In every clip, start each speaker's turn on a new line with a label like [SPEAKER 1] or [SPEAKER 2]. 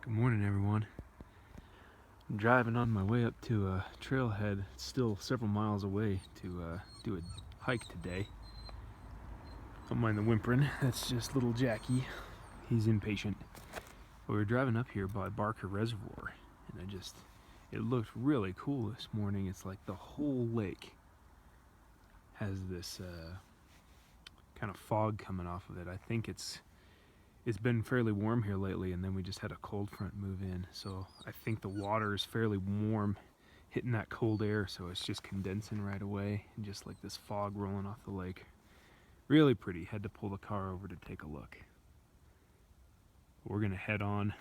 [SPEAKER 1] Good morning, everyone. I'm driving on my way up to Trailhead. It's still several miles away to do a hike today. Don't mind the whimpering. That's just little Jackie. He's impatient. But we're driving up here by Barker Reservoir, and it looked really cool this morning. It's like the whole lake has this kind of fog coming off of it. I think it's been fairly warm here lately, and then we just had a cold front move in, so I think the water is fairly warm hitting that cold air, so it's just condensing right away and just like this fog rolling off the lake. Really pretty. Had to pull the car over to take a look. We're gonna head on,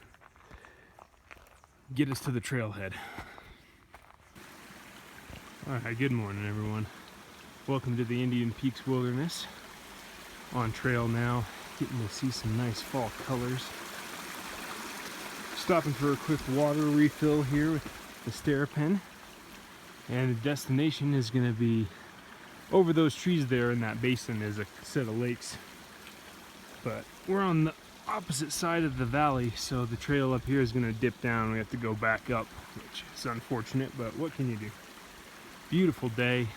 [SPEAKER 1] get us to the trailhead. Alright, good morning, everyone. Welcome to the Indian Peaks Wilderness. On trail now, getting to see some nice fall colors. Stopping for a quick water refill here with the Sterpen, and the destination is going to be over those trees there. In that basin is a set of lakes, but we're on the opposite side of the valley, so the trail up here is going to dip down. We have to go back up, which is unfortunate, but what can you do? Beautiful day,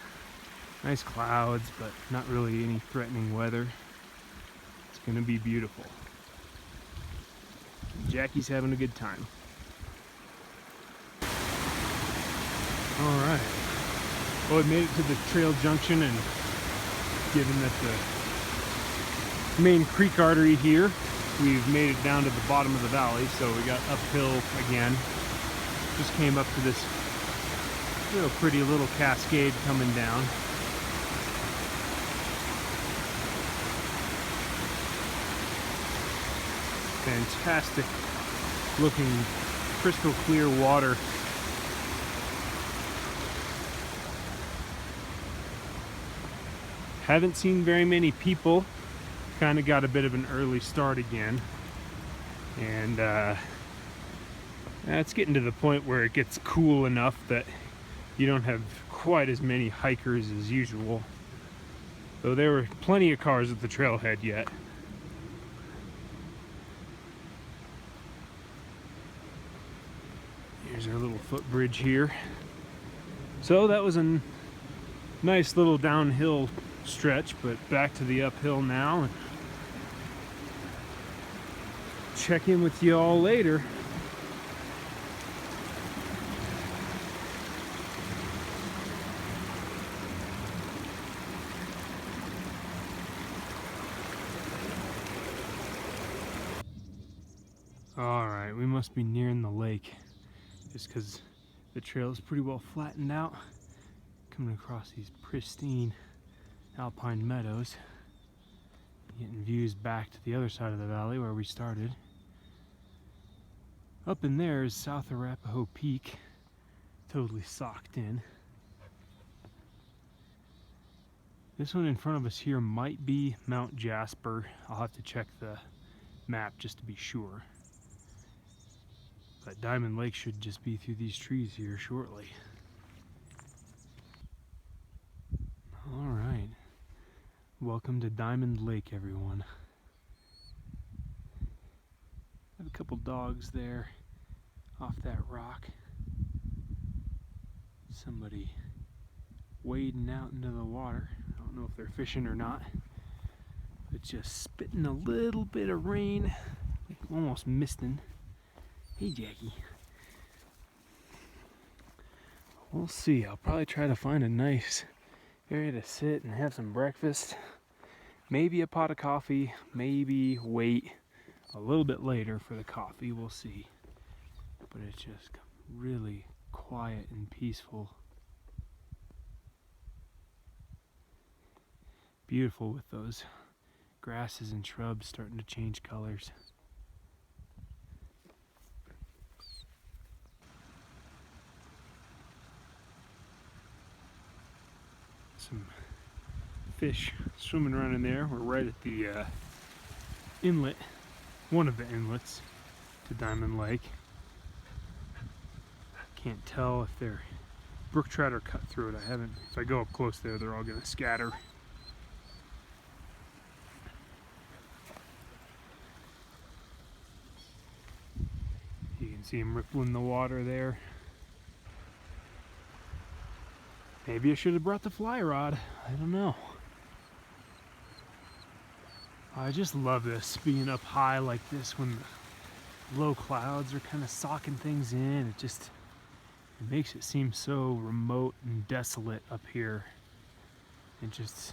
[SPEAKER 1] nice clouds, but not really any threatening weather. Gonna be beautiful. Jackie's having a good time. Alright. Well, we made it to the trail junction, and given that the main creek artery here, we've made it down to the bottom of the valley, so we got uphill again. Just came up to this real pretty little cascade coming down. Fantastic looking crystal clear water. Haven't seen very many people. Kind of got a bit of an early start again, and it's getting to the point where it gets cool enough that you don't have quite as many hikers as usual, though there were plenty of cars at the trailhead yet. Here's our little footbridge here. So that was a nice little downhill stretch, but back to the uphill now. And check in with you all later. All right, we must be nearing the lake, just because the trail is pretty well flattened out. Coming across these pristine alpine meadows, getting views back to the other side of the valley where we started. Up in there is South Arapahoe Peak, totally socked in. This one in front of us here might be Mount Jasper. I'll have to check the map just to be sure. But Diamond Lake should just be through these trees here shortly. All right. Welcome to Diamond Lake, everyone. I have a couple dogs there off that rock. Somebody wading out into the water. I don't know if they're fishing or not. It's just spitting a little bit of rain, like almost misting. Hey, Jackie. We'll see. I'll probably try to find a nice area to sit and have some breakfast. Maybe a pot of coffee. Maybe wait a little bit later for the coffee. We'll see. But it's just really quiet and peaceful. Beautiful with those grasses and shrubs starting to change colors. Some fish swimming around in there. We're right at the inlet, one of the inlets to Diamond Lake. Can't tell if they're brook trout or cutthroat. If I go up close there, they're all going to scatter. See him rippling the water there. Maybe I should have brought the fly rod. I don't know. I just love this, being up high like this when the low clouds are kind of socking things in. It makes it seem so remote and desolate up here. It just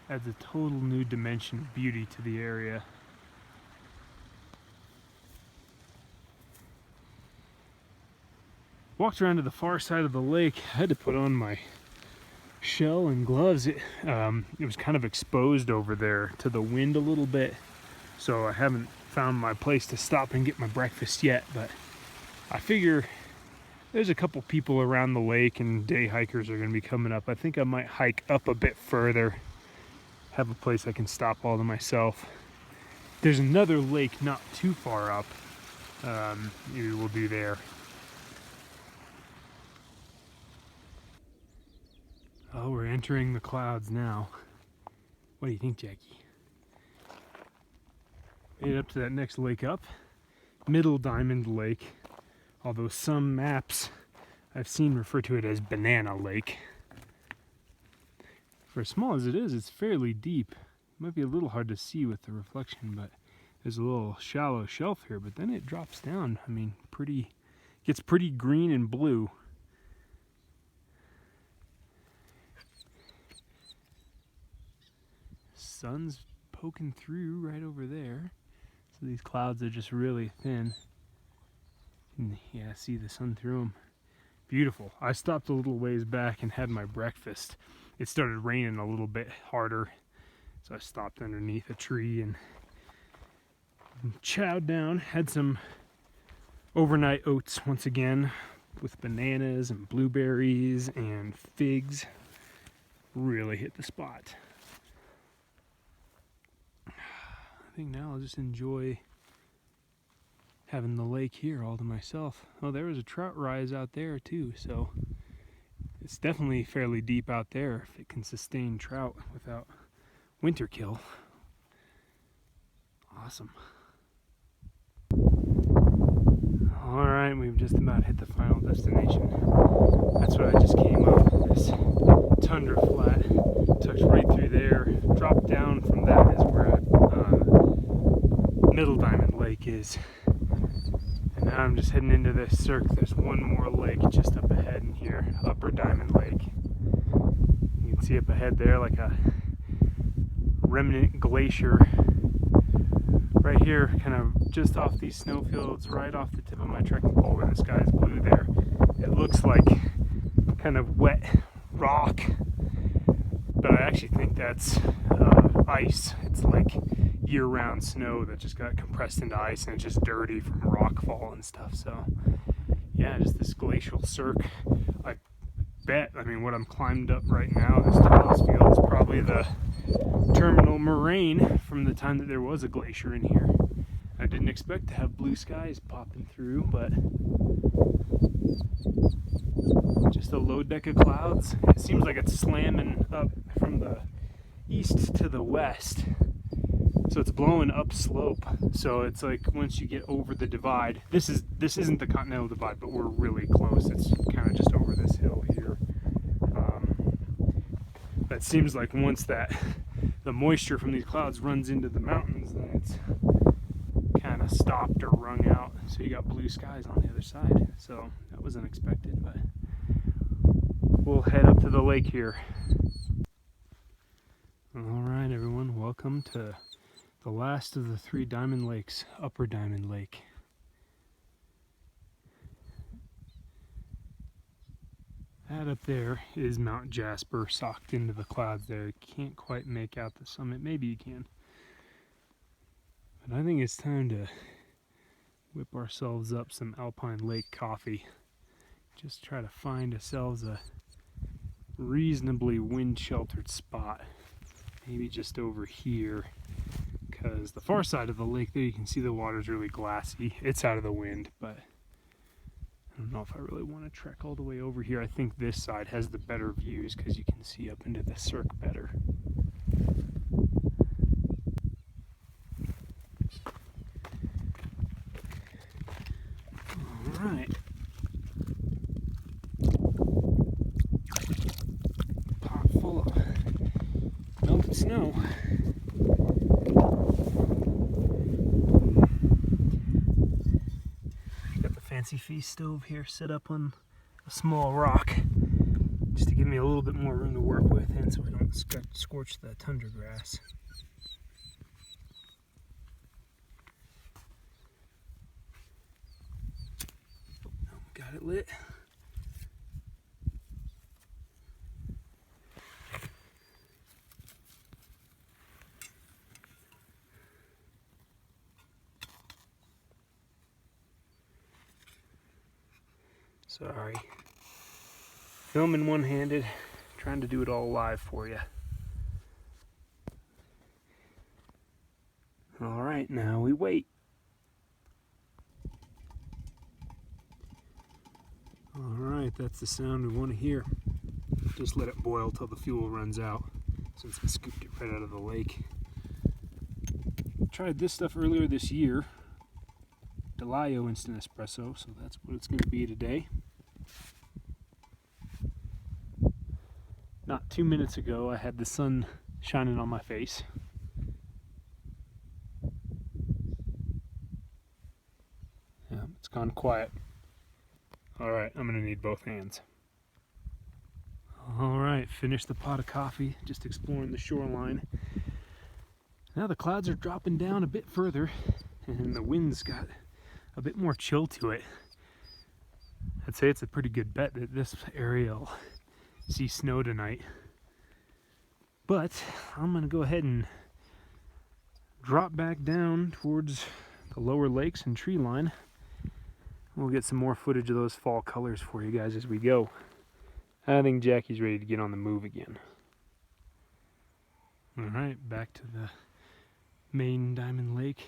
[SPEAKER 1] adds a total new dimension of beauty to the area. Walked around to the far side of the lake. I had to put on my shell and gloves. It was kind of exposed over there to the wind a little bit, so I haven't found my place to stop and get my breakfast yet, but I figure there's a couple people around the lake and day hikers are going to be coming up. I think I might hike up a bit further, have a place I can stop all to myself. There's another lake not too far up. Maybe we'll do there. Oh, we're entering the clouds now. What do you think, Jackie? Made it up to that next lake up. Middle Diamond Lake. Although some maps I've seen refer to it as Banana Lake. For as small as it is, it's fairly deep. It might be a little hard to see with the reflection, but there's a little shallow shelf here, but then it drops down. I mean, gets pretty green and blue. Sun's poking through right over there, so these clouds are just really thin. And yeah, see the sun through them. Beautiful. I stopped a little ways back and had my breakfast. It started raining a little bit harder, so I stopped underneath a tree and chowed down. Had some overnight oats once again with bananas and blueberries and figs. Really hit the spot. I think now I'll just enjoy having the lake here all to myself. Oh, there was a trout rise out there too, so it's definitely fairly deep out there if it can sustain trout without winter kill. Awesome. Alright, we've just about hit the final destination. That's what I just came up, this tundra flat, tucked right through there. Dropped down from that is where Middle Diamond Lake is. And now I'm just heading into this cirque. There's one more lake just up ahead in here, Upper Diamond Lake. You can see up ahead there like a remnant glacier. Right here, kind of just off these snowfields, right off the tip of my trekking pole where the sky's blue there. It looks like kind of wet rock, but I actually think that's ice. It's like year-round snow that just got compressed into ice and it's just dirty from rockfall and stuff. So yeah, just this glacial cirque. I mean, what I'm climbed up right now, this tallest field, is probably the terminal moraine from the time that there was a glacier in here. I didn't expect to have blue skies popping through, but just a low deck of clouds. It seems like it's slamming up from the east to the west, so it's blowing up slope. So it's like once you get over the divide, this isn't the Continental Divide, but we're really close. It's kind of just over this hill here. That seems like once the moisture from these clouds runs into the mountains, then it's kind of stopped or wrung out. So you got blue skies on the other side. So that was unexpected, but we'll head up to the lake here. Alright everyone, welcome to the last of the 3 diamond lakes, Upper Diamond Lake. That up there is Mount Jasper, socked into the clouds there. You can't quite make out the summit. Maybe you can. But I think it's time to whip ourselves up some Alpine Lake coffee. Just try to find ourselves a reasonably wind-sheltered spot. Maybe just over here. Because the far side of the lake there, you can see the water's really glassy. It's out of the wind, but I don't know if I really want to trek all the way over here. I think this side has the better views because you can see up into the cirque better. Alright. Pot full of melted snow. Got the fancy feast stove here set up on a small rock just to give me a little bit more room to work with and so I don't scorch the tundra grass. Got it lit. Sorry. Filming one-handed, trying to do it all live for you. Alright, now we wait. Alright, that's the sound we want to hear. Just let it boil till the fuel runs out, since we scooped it right out of the lake. Tried this stuff earlier this year. DeLaio Instant Espresso, so that's what it's going to be today. Not 2 minutes ago, I had the sun shining on my face. Yeah, it's gone quiet. Alright, I'm going to need both hands. Alright, finished the pot of coffee, just exploring the shoreline. Now the clouds are dropping down a bit further, and the wind's got a bit more chill to it. I'd say it's a pretty good bet that this area will see snow tonight. But I'm going to go ahead and drop back down towards the lower lakes and tree line. We'll get some more footage of those fall colors for you guys as we go. I think Jackie's ready to get on the move again. Alright, back to the main Diamond Lake.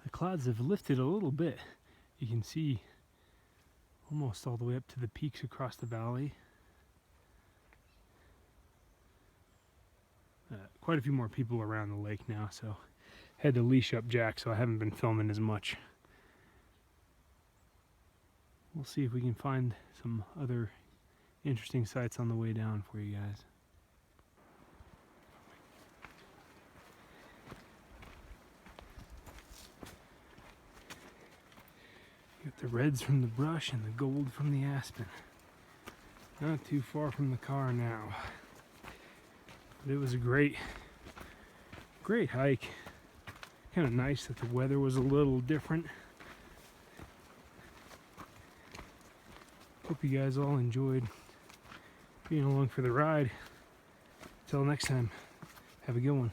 [SPEAKER 1] The clouds have lifted a little bit. You can see almost all the way up to the peaks across the valley. Quite a few more people around the lake now, so had to leash up Jack, so I haven't been filming as much. We'll see if we can find some other interesting sights on the way down for you guys. Got the reds from the brush and the gold from the aspen. Not too far from the car now. But it was a great hike. Kind of nice that the weather was a little different. Hope you guys all enjoyed being along for the ride. Till next time, have a good one.